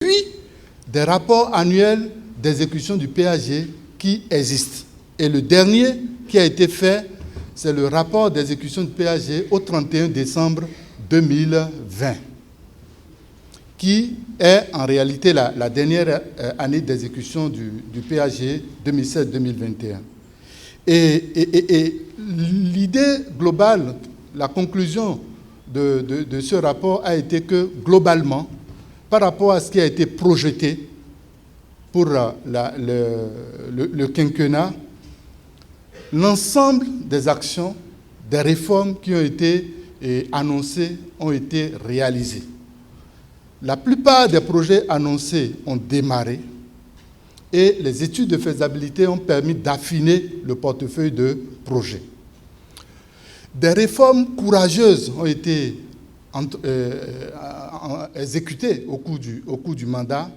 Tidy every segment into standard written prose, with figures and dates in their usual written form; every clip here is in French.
l'appui des rapports annuels d'exécution du PAG qui existent. Et le dernier qui a été fait, c'est le rapport d'exécution du PAG au 31 décembre 2020, qui est en réalité la dernière année d'exécution du PAG 2016-2021. Et l'idée globale, la conclusion de ce rapport a été que, globalement, par rapport à ce qui a été projeté pour le quinquennat, l'ensemble des actions, des réformes qui ont été annoncées ont été réalisées. La plupart des projets annoncés ont démarré et les études de faisabilité ont permis d'affiner le portefeuille de projets. Des réformes courageuses ont été exécutées au cours du mandat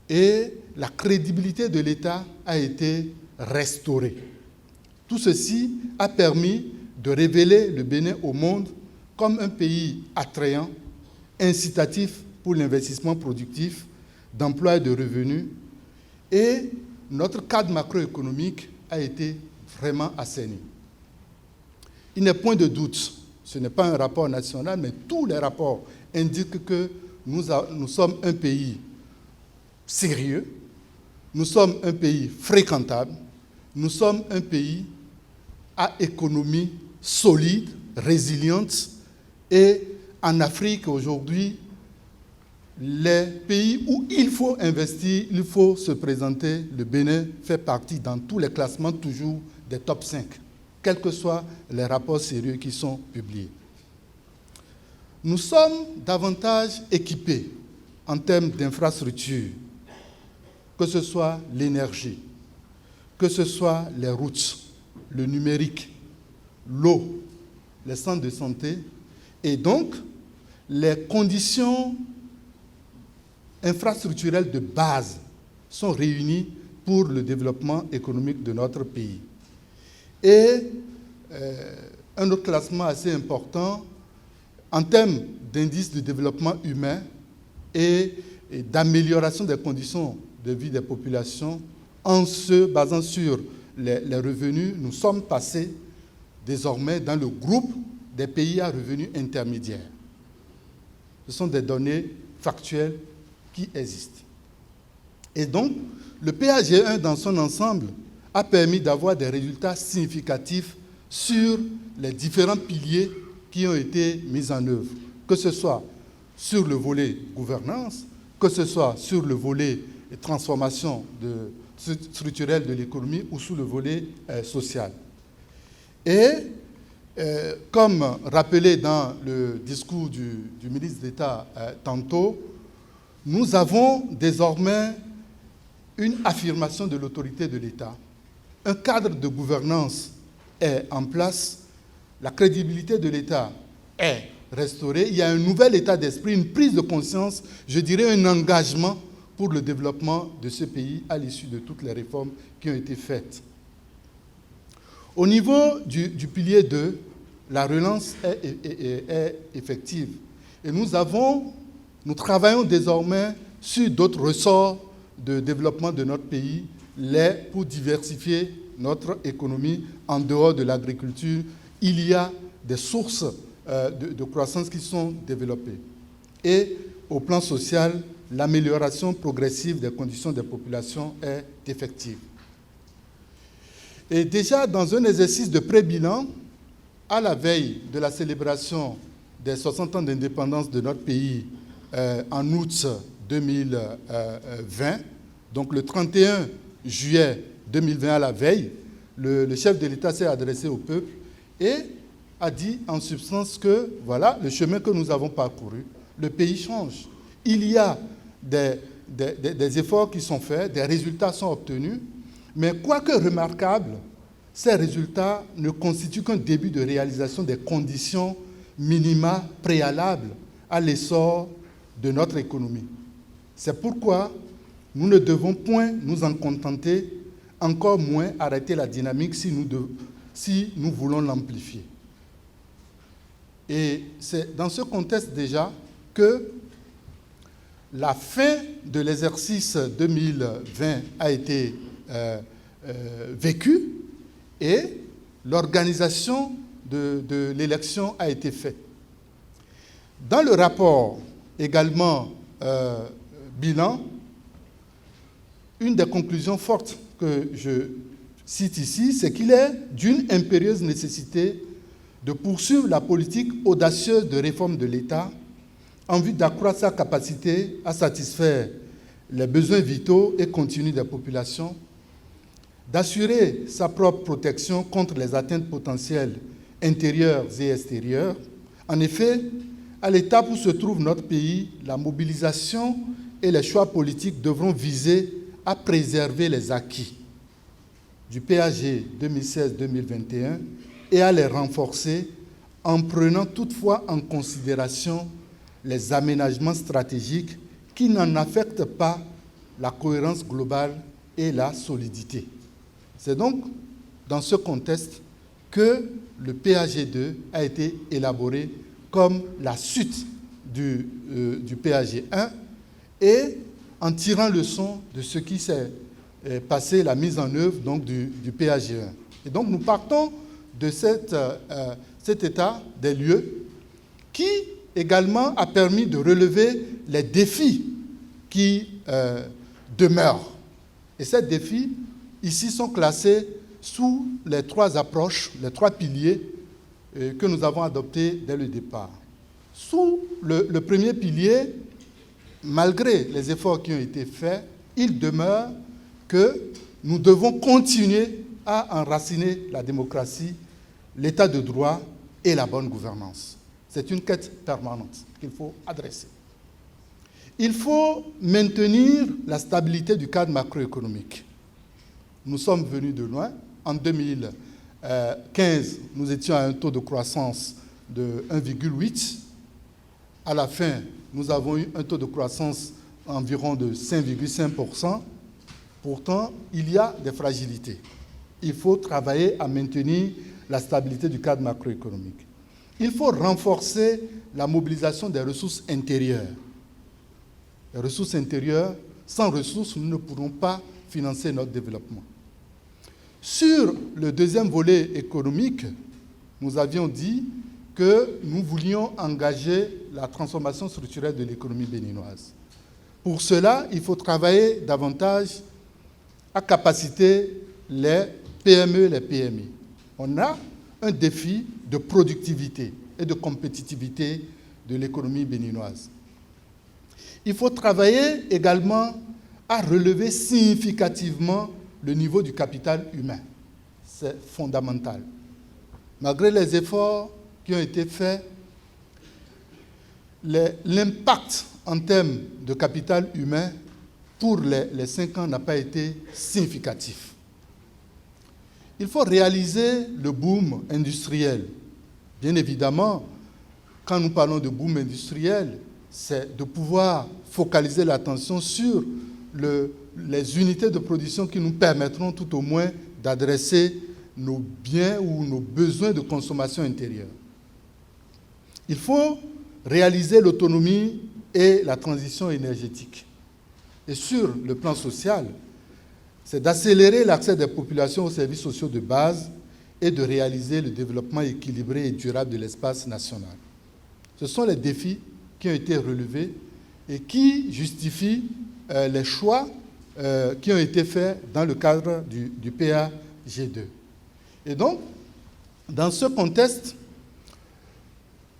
et la crédibilité de l'État a été restaurée. Tout ceci a permis de révéler le Bénin au monde comme un pays attrayant, incitatif pour l'investissement productif, d'emploi et de revenus. Et notre cadre macroéconomique a été vraiment assaini. Il n'est point de doute, ce n'est pas un rapport national, mais tous les rapports indiquent que nous sommes un pays sérieux, nous sommes un pays fréquentable, nous sommes un pays à économie solide, résiliente, et en Afrique aujourd'hui, les pays où il faut investir, il faut se présenter, le Bénin fait partie dans tous les classements toujours des top 5, quels que soient les rapports sérieux qui sont publiés. Nous sommes davantage équipés en termes d'infrastructures, que ce soit l'énergie, que ce soit les routes, le numérique, l'eau, les centres de santé, et donc les conditions infrastructurelles de base sont réunies pour le développement économique de notre pays. Et un autre classement assez important, en termes d'indice de développement humain et d'amélioration des conditions de vie des populations, en se basant sur les revenus, nous sommes passés désormais dans le groupe des pays à revenus intermédiaires. Ce sont des données factuelles qui existent. Et donc, le PAG1 dans son ensemble a permis d'avoir des résultats significatifs sur les différents piliers qui ont été mis en œuvre, que ce soit sur le volet gouvernance, que ce soit sur le volet transformation structurelle de l'économie ou sur le volet social. Et comme rappelé dans le discours du ministre d'État tantôt, nous avons désormais une affirmation de l'autorité de l'État. Un cadre de gouvernance est en place, la crédibilité de l'État est restaurée, il y a un nouvel état d'esprit, une prise de conscience, je dirais un engagement pour le développement de ce pays à l'issue de toutes les réformes qui ont été faites. Au niveau du pilier 2, la relance est effective. Et nous travaillons désormais sur d'autres ressorts de développement de notre pays pour diversifier notre économie en dehors de l'agriculture. Il y a des sources de croissance qui sont développées. Et au plan social, l'amélioration progressive des conditions des populations est effective. Et déjà, dans un exercice de pré-bilan, à la veille de la célébration des 60 ans d'indépendance de notre pays en août 2020, donc le 31 juillet 2020 à la veille, le chef de l'État s'est adressé au peuple et a dit en substance que voilà le chemin que nous avons parcouru, le pays change. Il y a des efforts qui sont faits, des résultats sont obtenus, mais quoique remarquables, ces résultats ne constituent qu'un début de réalisation des conditions minima préalables à l'essor de notre économie. C'est pourquoi nous ne devons point nous en contenter, encore moins arrêter la dynamique si nous voulons l'amplifier. Et c'est dans ce contexte déjà que la fin de l'exercice 2020 a été vécue et l'organisation de l'élection a été faite. Dans le rapport également bilan, une des conclusions fortes que je cite ici, c'est qu'il est d'une impérieuse nécessité de poursuivre la politique audacieuse de réforme de l'État en vue d'accroître sa capacité à satisfaire les besoins vitaux et continus des populations, d'assurer sa propre protection contre les atteintes potentielles intérieures et extérieures. En effet, à l'étape où se trouve notre pays, la mobilisation et les choix politiques devront viser à préserver les acquis du PAG 2016-2021 et à les renforcer en prenant toutefois en considération les aménagements stratégiques qui n'en affectent pas la cohérence globale et la solidité. C'est donc dans ce contexte que le PAG2 a été élaboré comme la suite du PAG1 et en tirant leçon de ce qui s'est passé, la mise en œuvre donc, du PAG1. Et donc nous partons de cet état des lieux qui également a permis de relever les défis qui demeurent. Et ces défis, ici, sont classés sous les trois approches, les trois piliers que nous avons adoptés dès le départ. Sous le premier pilier, malgré les efforts qui ont été faits, il demeure que nous devons continuer à enraciner la démocratie, l'état de droit et la bonne gouvernance. C'est une quête permanente qu'il faut adresser. Il faut maintenir la stabilité du cadre macroéconomique. Nous sommes venus de loin. En 2015, nous étions à un taux de croissance de 1,8. À la fin, nous avons eu un taux de croissance environ de 5,5%. Pourtant, il y a des fragilités. Il faut travailler à maintenir la stabilité du cadre macroéconomique. Il faut renforcer la mobilisation des ressources intérieures. Les ressources intérieures, sans ressources, nous ne pourrons pas financer notre développement. Sur le deuxième volet économique, nous avions dit que nous voulions engager la transformation structurelle de l'économie béninoise. Pour cela, il faut travailler davantage à capaciter les PME et les PMI. On a un défi de productivité et de compétitivité de l'économie béninoise. Il faut travailler également à relever significativement le niveau du capital humain. C'est fondamental. Malgré les efforts qui ont été faits, l'impact en termes de capital humain pour les 5 ans n'a pas été significatif. Il faut réaliser le boom industriel. Bien évidemment, quand nous parlons de boom industriel, c'est de pouvoir focaliser l'attention sur les unités de production qui nous permettront tout au moins d'adresser nos biens ou nos besoins de consommation intérieure. Il faut réaliser l'autonomie et la transition énergétique. Et sur le plan social, c'est d'accélérer l'accès des populations aux services sociaux de base et de réaliser le développement équilibré et durable de l'espace national. Ce sont les défis qui ont été relevés et qui justifient les choix qui ont été faits dans le cadre du PAG2. Et donc, dans ce contexte,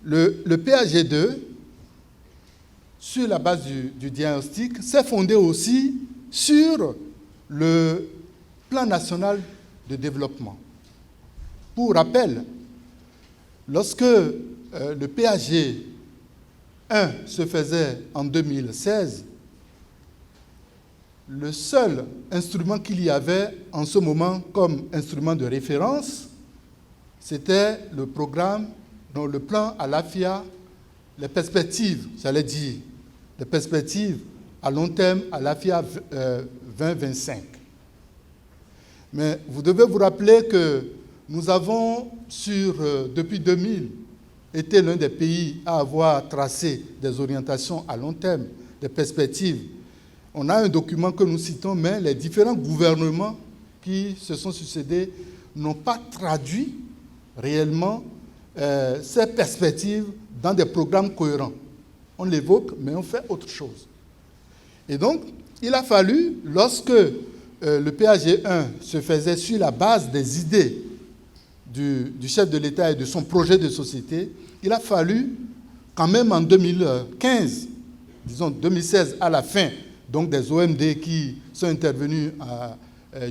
le PAG2, sur la base du diagnostic, s'est fondé aussi sur le plan national de développement. Pour rappel, lorsque le PAG 1 se faisait en 2016, le seul instrument qu'il y avait en ce moment comme instrument de référence, c'était le programme, donc le plan à l'AFIA, les perspectives, j'allais dire, les perspectives à long terme à l'AFIA 2025. Mais vous devez vous rappeler que nous avons, depuis 2000, été l'un des pays à avoir tracé des orientations à long terme, des perspectives, on a un document que nous citons, mais les différents gouvernements qui se sont succédés n'ont pas traduit réellement ces perspectives dans des programmes cohérents. On l'évoque, mais on fait autre chose. Et donc, il a fallu, lorsque le PAG1 se faisait sur la base des idées du chef de l'État et de son projet de société, il a fallu quand même en 2015, disons 2016 à la fin, donc des OMD qui sont intervenus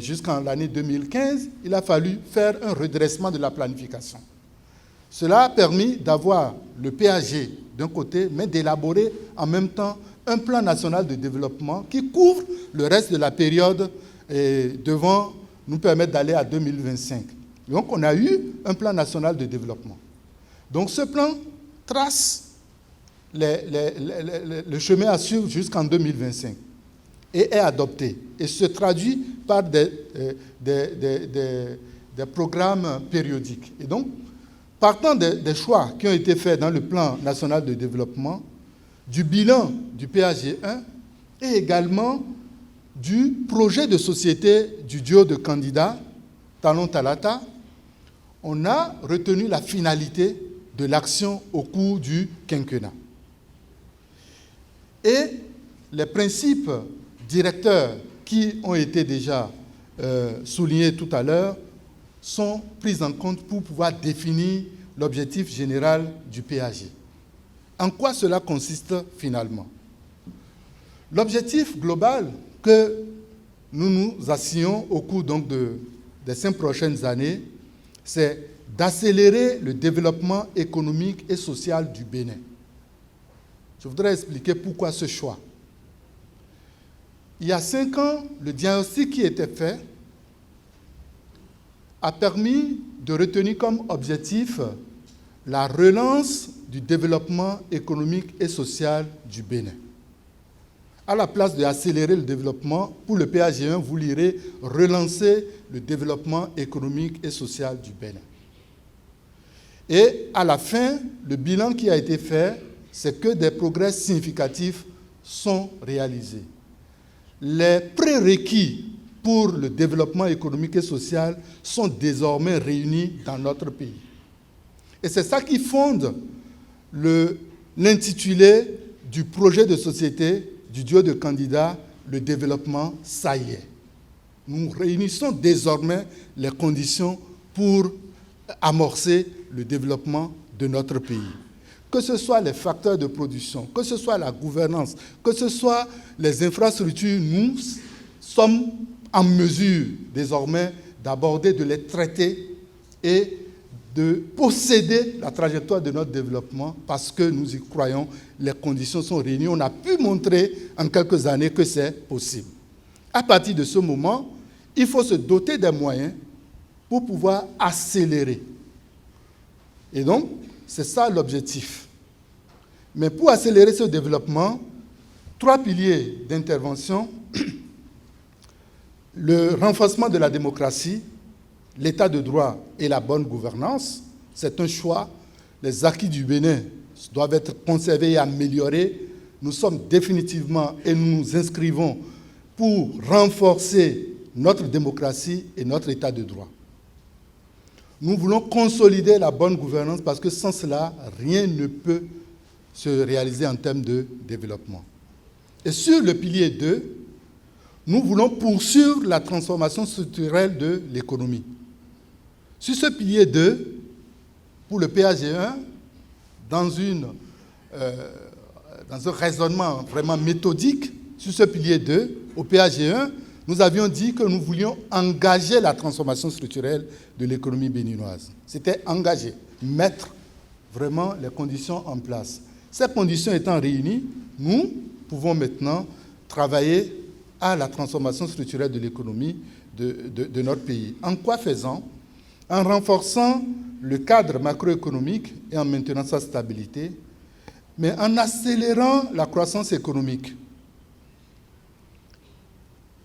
jusqu'en l'année 2015, il a fallu faire un redressement de la planification. Cela a permis d'avoir le PAG d'un côté, mais d'élaborer en même temps un plan national de développement qui couvre le reste de la période devant nous permettre d'aller à 2025. Donc on a eu un plan national de développement. Donc ce plan trace le chemin à suivre jusqu'en 2025 et est adopté et se traduit par des programmes périodiques. Et donc, partant des choix qui ont été faits dans le plan national de développement, du bilan du PAG1 et également du projet de société du duo de candidats Talon Talata, on a retenu la finalité de l'action au cours du quinquennat. Et les principes directeurs qui ont été déjà soulignés tout à l'heure sont pris en compte pour pouvoir définir l'objectif général du PAG. En quoi cela consiste finalement? L'objectif global que nous nous assignons au cours donc des 5 prochaines années, c'est d'accélérer le développement économique et social du Bénin. Je voudrais expliquer pourquoi ce choix. Il y a 5 ans, le diagnostic qui était fait a permis de retenir comme objectif la relance du développement économique et social du Bénin. À la place d'accélérer le développement, pour le PAG1, vous lirez relancer le développement économique et social du Bénin. Et à la fin, le bilan qui a été fait, c'est que des progrès significatifs sont réalisés. Les prérequis pour le développement économique et social sont désormais réunis dans notre pays. Et c'est ça qui fonde l'intitulé du projet de société du duo de candidats, le développement, ça y est. Nous réunissons désormais les conditions pour amorcer le développement de notre pays. Que ce soit les facteurs de production, que ce soit la gouvernance, que ce soit les infrastructures, nous sommes en mesure désormais d'aborder, de les traiter et de posséder la trajectoire de notre développement parce que nous y croyons, les conditions sont réunies. On a pu montrer en quelques années que c'est possible. À partir de ce moment, il faut se doter des moyens pour pouvoir accélérer. Et donc, c'est ça l'objectif. Mais pour accélérer ce développement, 3 piliers d'intervention, le renforcement de la démocratie, l'état de droit et la bonne gouvernance, c'est un choix. Les acquis du Bénin doivent être conservés et améliorés. Nous sommes définitivement et nous nous inscrivons pour renforcer notre démocratie et notre état de droit. Nous voulons consolider la bonne gouvernance parce que sans cela, rien ne peut se réaliser en termes de développement. Et sur le pilier 2, nous voulons poursuivre la transformation structurelle de l'économie. Sur ce pilier 2, pour le PAG1, dans un raisonnement vraiment méthodique, sur ce pilier 2, au PAG1, nous avions dit que nous voulions engager la transformation structurelle de l'économie béninoise. C'était engager, mettre vraiment les conditions en place. Ces conditions étant réunies, nous pouvons maintenant travailler à la transformation structurelle de l'économie de notre pays. En quoi faisant? En renforçant le cadre macroéconomique et en maintenant sa stabilité, mais en accélérant la croissance économique.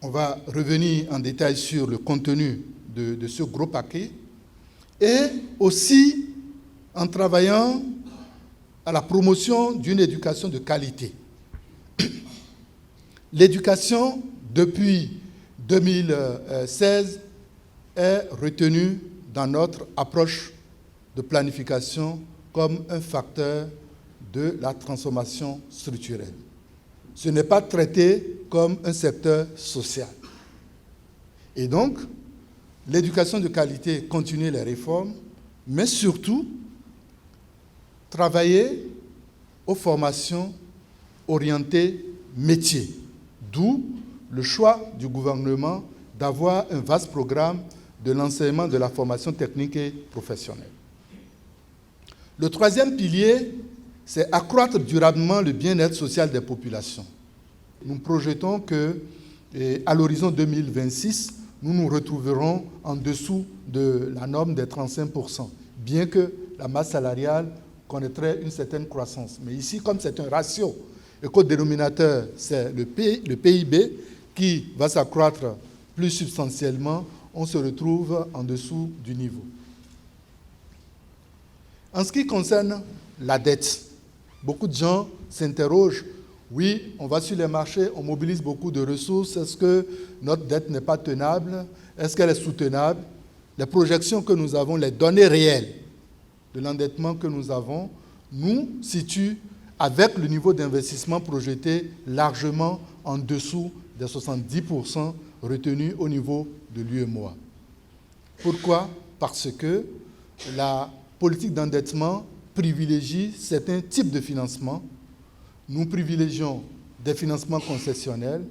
On va revenir en détail sur le contenu de ce gros paquet et aussi en travaillant à la promotion d'une éducation de qualité. L'éducation, depuis 2016, est retenue dans notre approche de planification comme un facteur de la transformation structurelle. Ce n'est pas traité comme un secteur social. Et donc, l'éducation de qualité, continuer les réformes, mais surtout, travailler aux formations orientées métiers, d'où le choix du gouvernement d'avoir un vaste programme de l'enseignement de la formation technique et professionnelle. Le troisième pilier, c'est accroître durablement le bien-être social des populations. Nous projetons qu'à l'horizon 2026, nous nous retrouverons en dessous de la norme des 35%, bien que la masse salariale connaîtrait une certaine croissance. Mais ici, comme c'est un ratio, le co-dénominateur, c'est le PIB qui va s'accroître plus substantiellement, on se retrouve en dessous du niveau. En ce qui concerne la dette, beaucoup de gens s'interrogent, oui, on va sur les marchés, on mobilise beaucoup de ressources, est-ce que notre dette n'est pas tenable? Est-ce qu'elle est soutenable? Les projections que nous avons, les données réelles de l'endettement que nous avons, nous situent avec le niveau d'investissement projeté largement en dessous des 70% retenus au niveau de l'UEMOA. Pourquoi? Parce que la politique d'endettement privilégie certains types de financement. Nous privilégions des financements concessionnels,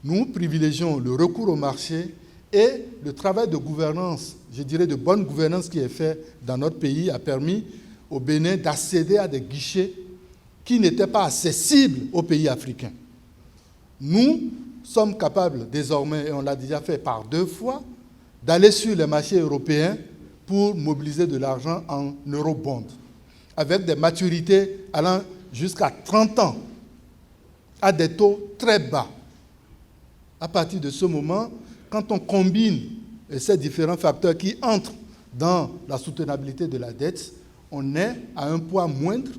nous privilégions le recours au marché et le travail de gouvernance, je dirais de bonne gouvernance qui est fait dans notre pays a permis au Bénin d'accéder à des guichets qui n'étaient pas accessibles aux pays africains. Nous sommes capables désormais, et on l'a déjà fait par 2 fois, d'aller sur les marchés européens pour mobiliser de l'argent en eurobonds, avec des maturités allant jusqu'à 30 ans, à des taux très bas. À partir de ce moment, quand on combine ces différents facteurs qui entrent dans la soutenabilité de la dette, on est à un poids moindre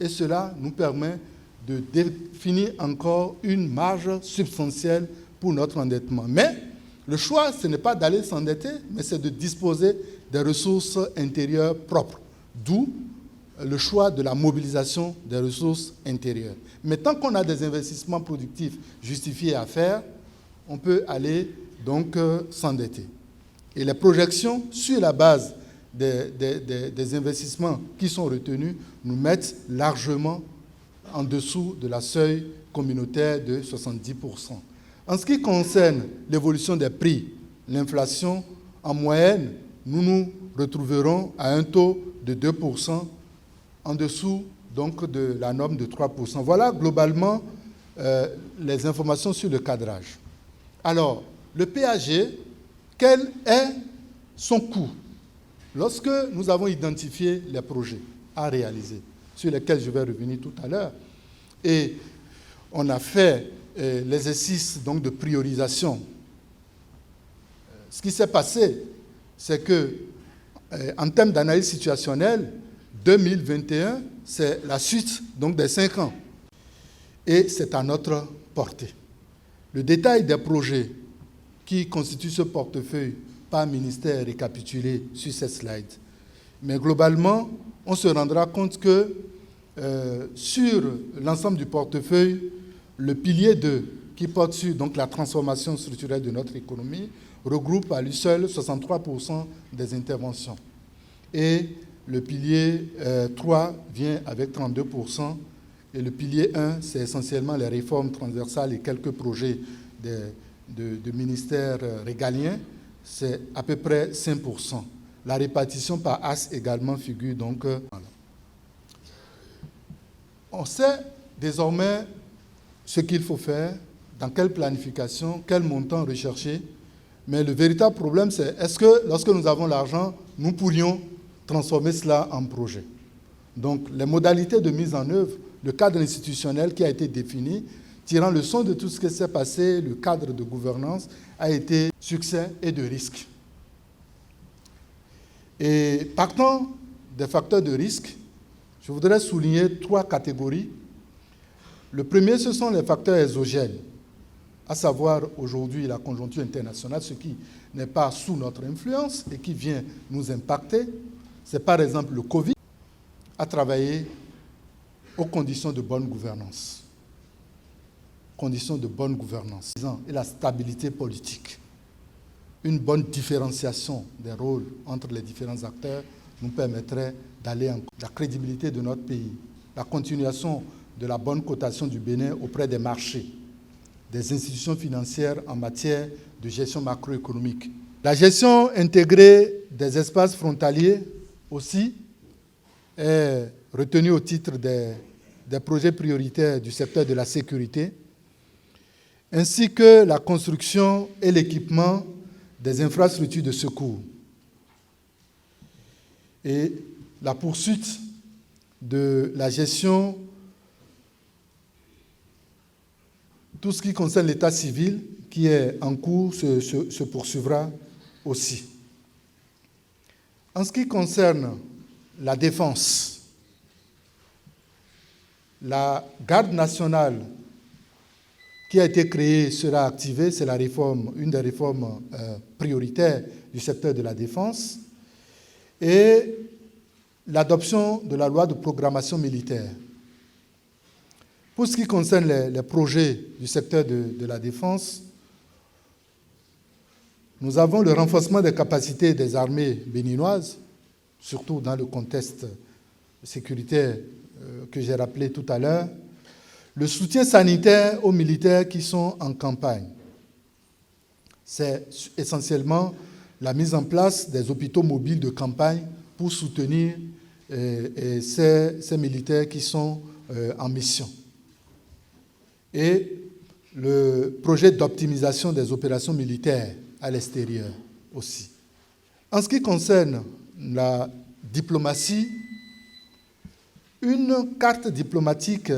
et cela nous permet de définir encore une marge substantielle pour notre endettement. Mais le choix, ce n'est pas d'aller s'endetter, mais c'est de disposer des ressources intérieures propres, d'où le choix de la mobilisation des ressources intérieures. Mais tant qu'on a des investissements productifs justifiés à faire, on peut aller donc s'endetter. Et les projections sur la base des investissements qui sont retenus nous mettent largement en dessous de la seuil communautaire de 70%. En ce qui concerne l'évolution des prix, l'inflation, en moyenne, nous nous retrouverons à un taux de 2%, en dessous donc de la norme de 3%. Voilà globalement les informations sur le cadrage. Alors, le PAG, quel est son coût? Lorsque nous avons identifié les projets à réaliser, sur lesquels je vais revenir tout à l'heure, et on a fait l'exercice donc de priorisation, ce qui s'est passé, c'est que en termes d'analyse situationnelle, 2021, c'est la suite donc des 5 ans. Et c'est à notre portée. Le détail des projets qui constituent ce portefeuille par ministère est récapitulé sur cette slide. Mais globalement, on se rendra compte que sur l'ensemble du portefeuille, le pilier 2, qui porte sur donc, la transformation structurelle de notre économie, regroupe à lui seul 63% des interventions. Et le pilier 3 vient avec 32%. Et le pilier 1, c'est essentiellement les réformes transversales et quelques projets de ministères régaliens. C'est à peu près 5%. La répartition par as également figure donc. Voilà. On sait désormais ce qu'il faut faire, dans quelle planification, quel montant rechercher. Mais le véritable problème, c'est est-ce que lorsque nous avons l'argent, nous pourrions transformer cela en projet. Donc, les modalités de mise en œuvre, le cadre institutionnel qui a été défini, tirant leçon de tout ce qui s'est passé, le cadre de gouvernance a été succès et de risque. Et partant des facteurs de risque, je voudrais souligner 3 catégories. Le premier, ce sont les facteurs exogènes. à savoir aujourd'hui la conjoncture internationale, ce qui n'est pas sous notre influence et qui vient nous impacter, c'est par exemple le Covid, à travailler aux conditions de bonne gouvernance. Conditions de bonne gouvernance et la stabilité politique. Une bonne différenciation des rôles entre les différents acteurs nous permettrait d'aller en la crédibilité de notre pays, la continuation de la bonne cotation du Bénin auprès des marchés, des institutions financières en matière de gestion macroéconomique. La gestion intégrée des espaces frontaliers aussi est retenue au titre des projets prioritaires du secteur de la sécurité, ainsi que la construction et l'équipement des infrastructures de secours et la poursuite de la gestion, tout ce qui concerne l'état civil qui est en cours se poursuivra aussi. En ce qui concerne la défense, la garde nationale qui a été créée sera activée, c'est une des réformes prioritaires du secteur de la défense, et l'adoption de la loi de programmation militaire. Pour ce qui concerne les projets du secteur de la défense, nous avons le renforcement des capacités des armées béninoises, surtout dans le contexte sécuritaire que j'ai rappelé tout à l'heure, le soutien sanitaire aux militaires qui sont en campagne. C'est essentiellement la mise en place des hôpitaux mobiles de campagne pour soutenir ces militaires qui sont en mission. Et le projet d'optimisation des opérations militaires à l'extérieur aussi. En ce qui concerne la diplomatie, une carte diplomatique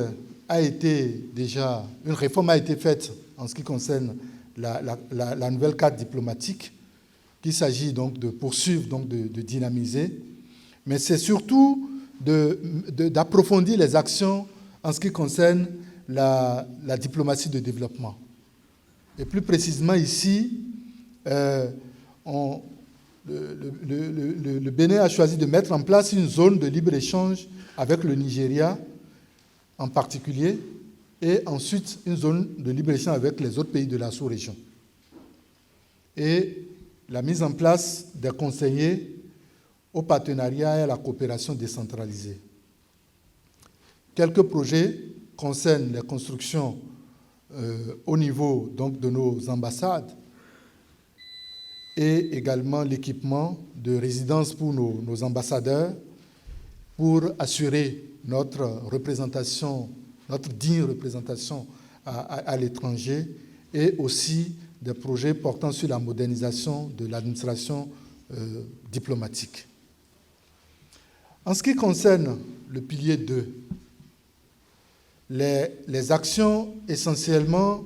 une réforme a été faite en ce qui concerne la nouvelle carte diplomatique, qu'il s'agit donc de poursuivre, donc de dynamiser, mais c'est surtout d'approfondir les actions en ce qui concerne la diplomatie de développement. Et plus précisément ici, le Bénin a choisi de mettre en place une zone de libre-échange avec le Nigeria en particulier, et ensuite une zone de libre-échange avec les autres pays de la sous-région. Et la mise en place des conseillers au partenariat et à la coopération décentralisée. Quelques projets concernent les constructions au niveau donc, de nos ambassades et également l'équipement de résidences pour nos ambassadeurs pour assurer notre représentation, notre digne représentation à l'étranger, et aussi des projets portant sur la modernisation de l'administration diplomatique. En ce qui concerne le pilier 2, les actions essentiellement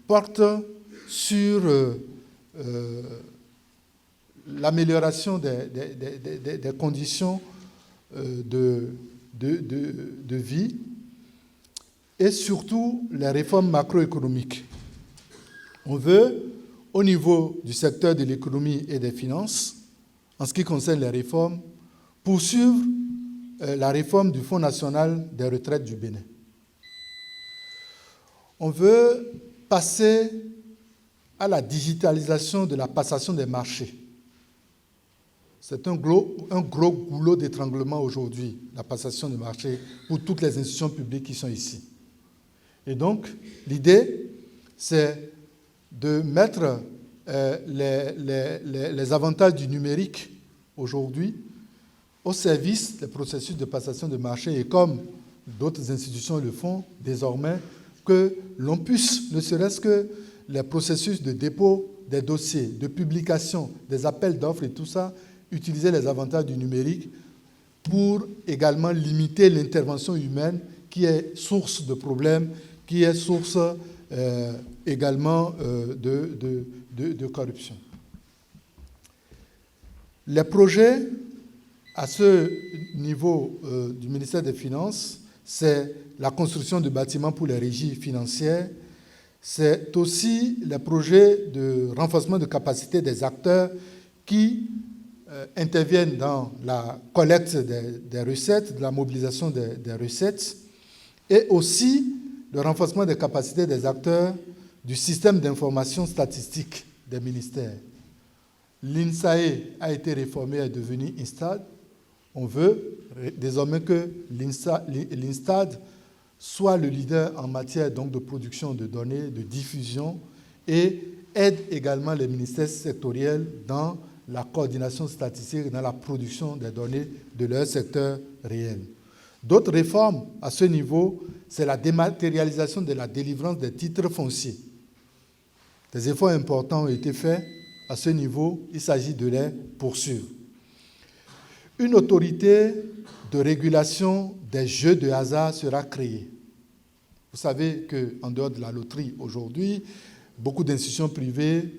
portent sur l'amélioration des conditions de vie et surtout les réformes macroéconomiques. On veut, au niveau du secteur de l'économie et des finances, en ce qui concerne les réformes, poursuivre la réforme du Fonds national des retraites du Bénin. On veut passer à la digitalisation de la passation des marchés. C'est un gros goulot d'étranglement aujourd'hui, la passation des marchés, pour toutes les institutions publiques qui sont ici. Et donc, l'idée, c'est de mettre les avantages du numérique aujourd'hui au service des processus de passation de marché, et comme d'autres institutions le font désormais, que l'on puisse, ne serait-ce que les processus de dépôt des dossiers, de publication, des appels d'offres et tout ça, utiliser les avantages du numérique pour également limiter l'intervention humaine qui est source de problèmes, qui est source également de corruption. Les projets à ce niveau du ministère des Finances, c'est la construction de bâtiments pour les régies financières, C'est aussi les projets de renforcement de capacité des acteurs qui interviennent dans la collecte des recettes, de la mobilisation des recettes, et aussi le renforcement des capacités des acteurs du système d'information statistique des ministères. L'INSAE a été réformé et est devenu INSTAD. On veut désormais que l'INSTAD soit le leader en matière donc, de production de données, de diffusion, et aide également les ministères sectoriels dans la coordination statistique, dans la production des données de leur secteur réel. D'autres réformes à ce niveau, c'est la dématérialisation de la délivrance des titres fonciers. Des efforts importants ont été faits à ce niveau, il s'agit de les poursuivre. Une autorité de régulation des jeux de hasard sera créée. Vous savez qu'en dehors de la loterie aujourd'hui, beaucoup d'institutions privées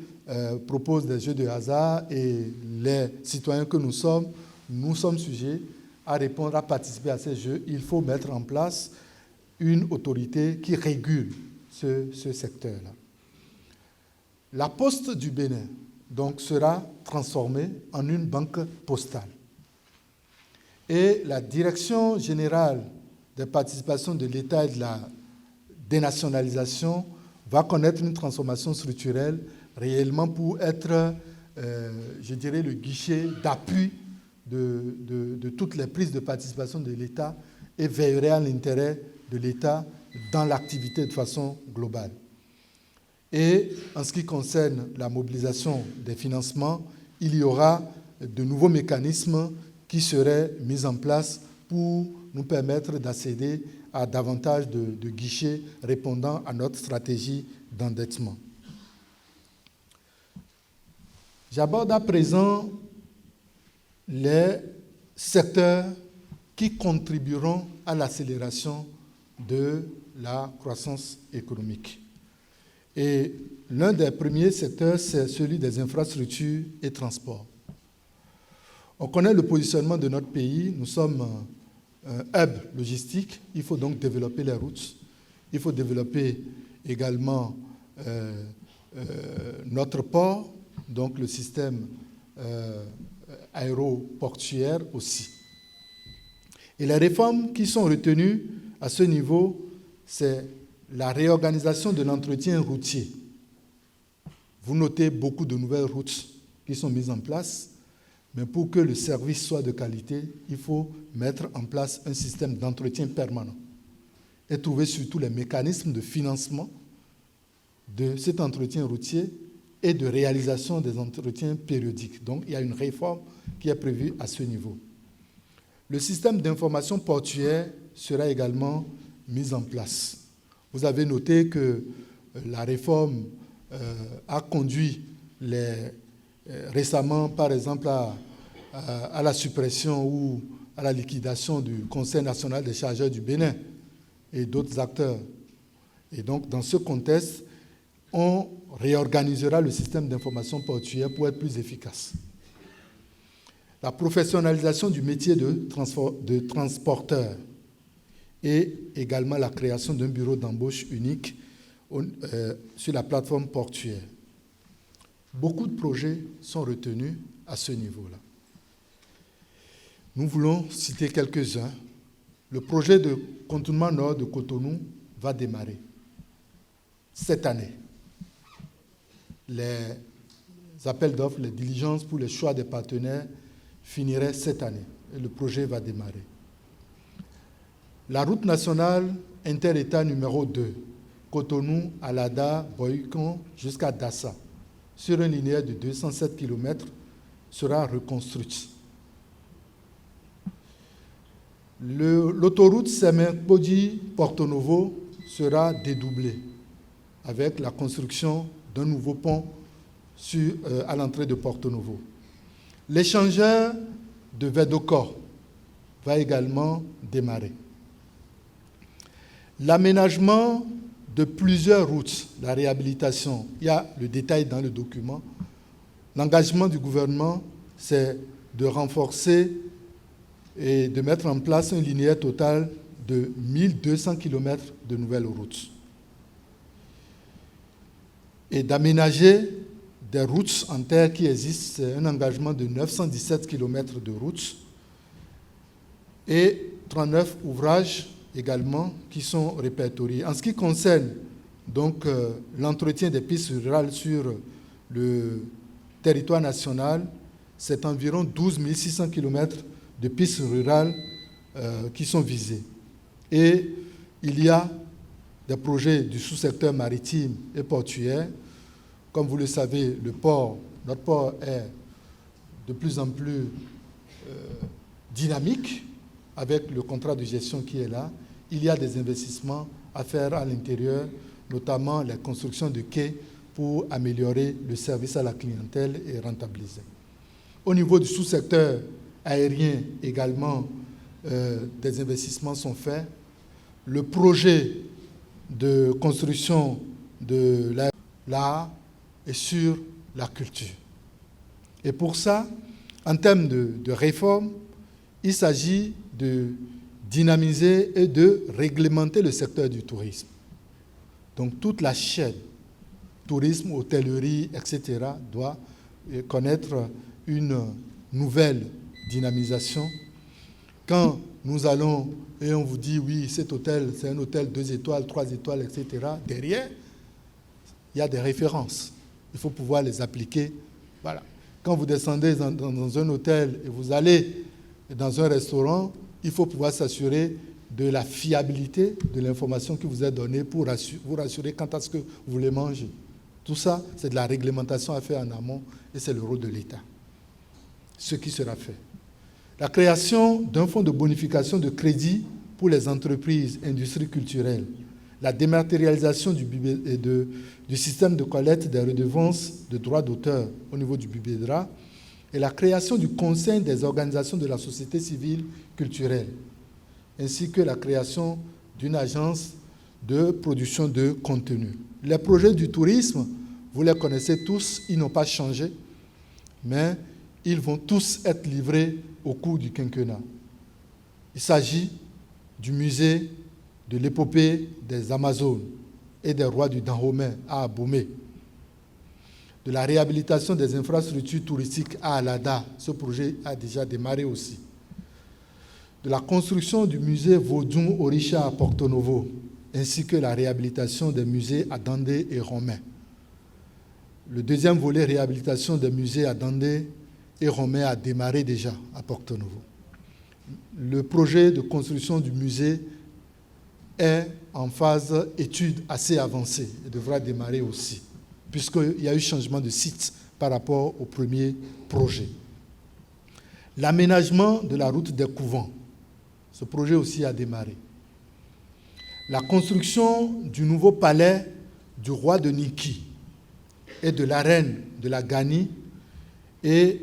proposent des jeux de hasard et les citoyens que nous sommes sujets à répondre, à participer à ces jeux. Il faut mettre en place une autorité qui régule ce secteur-là. La Poste du Bénin donc, sera transformée en une banque postale. Et la Direction générale des participations de l'État et de la dénationalisation va connaître une transformation structurelle réellement pour être, je dirais, le guichet d'appui de toutes les prises de participation de l'État et veillerait à l'intérêt de l'État dans l'activité de façon globale. Et en ce qui concerne la mobilisation des financements, il y aura de nouveaux mécanismes qui seraient mis en place pour nous permettre d'accéder à davantage de guichets répondant à notre stratégie d'endettement. J'aborde à présent les secteurs qui contribueront à l'accélération de la croissance économique. Et l'un des premiers secteurs, c'est celui des infrastructures et transports. On connaît le positionnement de notre pays. Nous sommes un hub logistique. Il faut donc développer les routes. Il faut développer également notre port, donc le système aéroportuaire aussi. Et les réformes qui sont retenues à ce niveau, c'est la réorganisation de l'entretien routier. Vous notez beaucoup de nouvelles routes qui sont mises en place, mais pour que le service soit de qualité, il faut mettre en place un système d'entretien permanent et trouver surtout les mécanismes de financement de cet entretien routier et de réalisation des entretiens périodiques. Donc, il y a une réforme qui est prévue à ce niveau. Le système d'information portuaire sera également mis en place. Vous avez noté que la réforme a conduit récemment, par exemple, à la suppression ou à la liquidation du Conseil national des chargeurs du Bénin et d'autres acteurs. Et donc, dans ce contexte, on réorganisera le système d'information portuaire pour être plus efficace. La professionnalisation du métier de transporteur et également la création d'un bureau d'embauche unique sur la plateforme portuaire. Beaucoup de projets sont retenus à ce niveau-là. Nous voulons citer quelques-uns. Le projet de contournement nord de Cotonou va démarrer cette année. Les appels d'offres, les diligences pour le choix des partenaires finiraient cette année et le projet va démarrer. La route nationale inter-État numéro 2, Cotonou, Alada, Boycon jusqu'à Dassa, sur un linéaire de 207 km, sera reconstruite. L'autoroute Semen-Podi-Porto Novo sera dédoublée avec la construction d'un nouveau pont à l'entrée de Porto Novo. L'échangeur de Vedocor va également démarrer. L'aménagement de plusieurs routes, la réhabilitation, il y a le détail dans le document. L'engagement du gouvernement, c'est de renforcer et de mettre en place un linéaire total de 1200 km de nouvelles routes. et d'aménager des routes en terre qui existent. C'est un engagement de 917 km de routes et 39 ouvrages également qui sont répertoriés. En ce qui concerne donc l'entretien des pistes rurales sur le territoire national, c'est environ 12 600 km de pistes rurales qui sont visées. Et il y a des projets du sous-secteur maritime et portuaire. Comme vous le savez, notre port est de plus en plus dynamique avec le contrat de gestion qui est là. Il y a des investissements à faire à l'intérieur, notamment la construction de quais pour améliorer le service à la clientèle et rentabiliser. Au niveau du sous-secteur aérien également, des investissements sont faits. Le projet de construction de l'art et sur la culture. Et pour ça, en termes de réforme, il s'agit de dynamiser et de réglementer le secteur du tourisme. Donc toute la chaîne, tourisme, hôtellerie, etc., doit connaître une nouvelle dynamisation. Quand nous allons et on vous dit, oui, cet hôtel, c'est un hôtel 2 étoiles, 3 étoiles, etc., derrière, il y a des références. Il faut pouvoir les appliquer. Voilà. Quand vous descendez dans un hôtel et vous allez dans un restaurant, il faut pouvoir s'assurer de la fiabilité de l'information qui vous est donnée pour vous rassurer quant à ce que vous voulez manger. Tout ça, c'est de la réglementation à faire en amont et c'est le rôle de l'État. Ce qui sera fait. La création d'un fonds de bonification de crédit pour les entreprises, industries culturelles, la dématérialisation du système de collecte des redevances de droits d'auteur au niveau du BUBEDRA et la création du Conseil des organisations de la société civile culturelle, ainsi que la création d'une agence de production de contenu. Les projets du tourisme, vous les connaissez tous, ils n'ont pas changé, mais ils vont tous être livrés au cours du quinquennat. Il s'agit du musée de l'épopée des Amazones et des rois du Dahomey à Abomey, de la réhabilitation des infrastructures touristiques à Alada, ce projet a déjà démarré aussi, de la construction du musée Vodun Orisha à Porto Novo, ainsi que la réhabilitation des musées à Dandé et Romé. Le deuxième volet, réhabilitation des musées à Dandé et Romé, a démarré déjà à Porto Novo. Le projet de construction du musée est en phase étude assez avancée et devra démarrer aussi, puisqu'il y a eu changement de site par rapport au premier projet. L'aménagement de la route des couvents, ce projet aussi a démarré. La construction du nouveau palais du roi de Niki et de la reine de la Gani et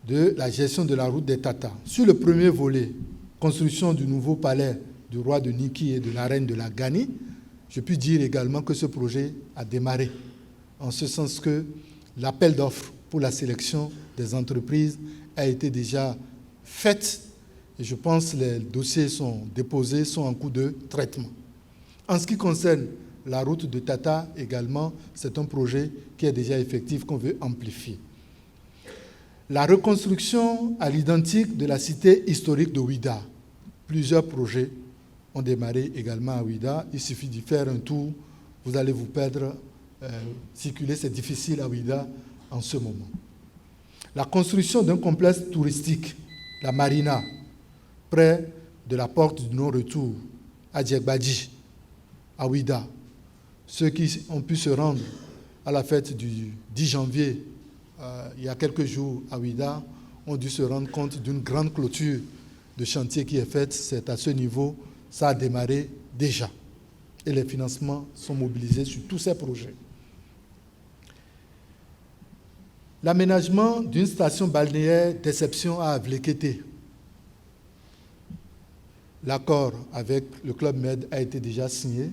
de la gestion de la route des Tata. Sur le premier volet, construction du nouveau palais du roi de Niki et de la reine de la Gani, je puis dire également que ce projet a démarré, en ce sens que l'appel d'offres pour la sélection des entreprises a été déjà fait et je pense que les dossiers sont déposés, sont en cours de traitement. En ce qui concerne la route de Tata également, c'est un projet qui est déjà effectif, qu'on veut amplifier. La reconstruction à l'identique de la cité historique de Ouida. Plusieurs projets ont démarré également à Ouida. Il suffit d'y faire un tour, vous allez vous perdre. Circuler, c'est difficile à Ouida en ce moment. La construction d'un complexe touristique, la Marina, près de la porte du non-retour, à Djegbadji, à Ouida. Ceux qui ont pu se rendre à la fête du 10 janvier, il y a quelques jours à Ouida, ont dû se rendre compte d'une grande clôture de chantier qui est faite. C'est à ce niveau, ça a démarré déjà. Et les financements sont mobilisés sur tous ces projets. L'aménagement d'une station balnéaire d'exception à Avlekete. L'accord avec le Club Med a été déjà signé.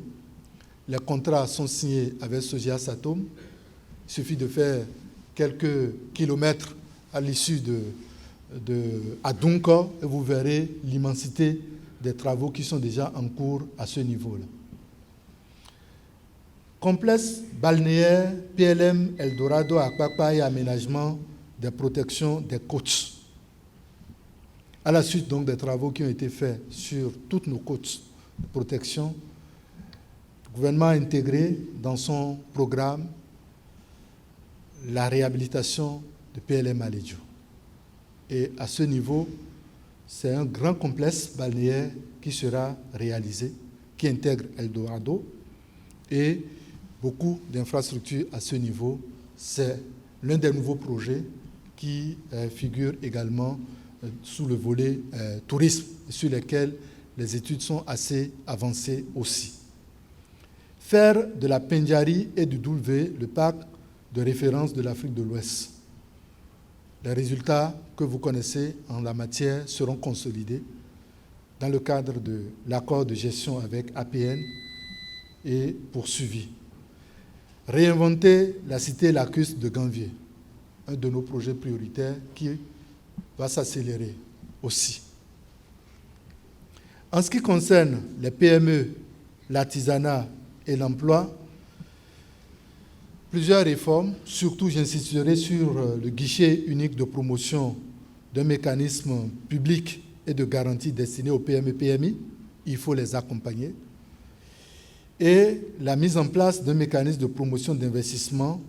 Les contrats sont signés avec Sogia Satom. Il suffit de faire quelques kilomètres à l'issue à Dunko et vous verrez l'immensité des travaux qui sont déjà en cours à ce niveau-là. Complexe balnéaire PLM Eldorado à Akpakpa et aménagement des protections des côtes. À la suite donc des travaux qui ont été faits sur toutes nos côtes de protection, le gouvernement a intégré dans son programme la réhabilitation de PLM Alédio. Et à ce niveau, c'est un grand complexe balnéaire qui sera réalisé, qui intègre Eldorado et beaucoup d'infrastructures à ce niveau. C'est l'un des nouveaux projets qui figure également sous le volet tourisme, sur lesquels les études sont assez avancées aussi. Faire de la Pendjari et du Doulvé le parc de référence de l'Afrique de l'Ouest. Les résultats que vous connaissez en la matière seront consolidés dans le cadre de l'accord de gestion avec APN et poursuivis. Réinventer la cité lacustre de Ganvier, un de nos projets prioritaires qui va s'accélérer aussi. En ce qui concerne les PME, l'artisanat et l'emploi, plusieurs réformes, surtout j'insisterai sur le guichet unique de promotion d'un mécanisme public et de garantie destiné aux PME-PMI, il faut les accompagner, et la mise en place d'un mécanisme de promotion d'investissement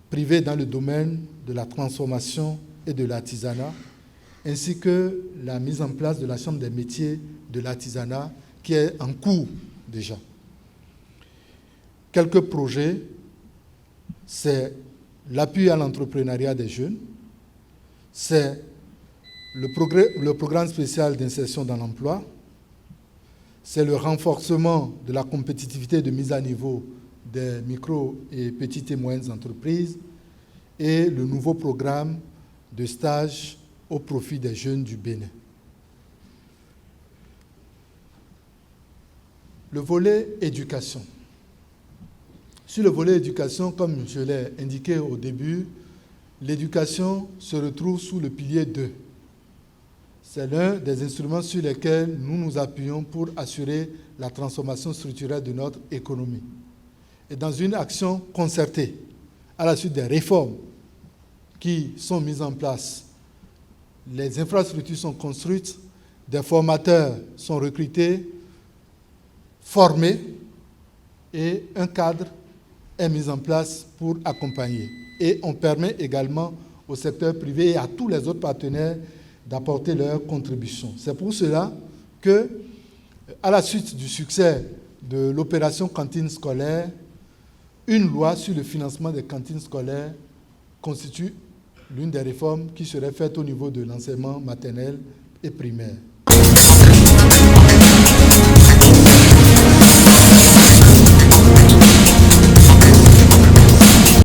privé dans le domaine de la transformation et de l'artisanat, ainsi que la mise en place de la Chambre des métiers de l'artisanat qui est en cours déjà. Quelques projets, c'est l'appui à l'entrepreneuriat des jeunes, c'est le programme spécial d'insertion dans l'emploi, c'est le renforcement de la compétitivité de mise à niveau des micro- et petites et moyennes entreprises et le nouveau programme de stage au profit des jeunes du Bénin. Le volet éducation. Sur le volet éducation, comme je l'ai indiqué au début, l'éducation se retrouve sous le pilier 2. C'est l'un des instruments sur lesquels nous nous appuyons pour assurer la transformation structurelle de notre économie. Et dans une action concertée, à la suite des réformes qui sont mises en place, les infrastructures sont construites, des formateurs sont recrutés, formés, et un cadre est mis en place pour accompagner. Et on permet également au secteur privé et à tous les autres partenaires d'apporter leur contribution. C'est pour cela que, à la suite du succès de l'opération cantine scolaire, une loi sur le financement des cantines scolaires constitue l'une des réformes qui serait faite au niveau de l'enseignement maternel et primaire.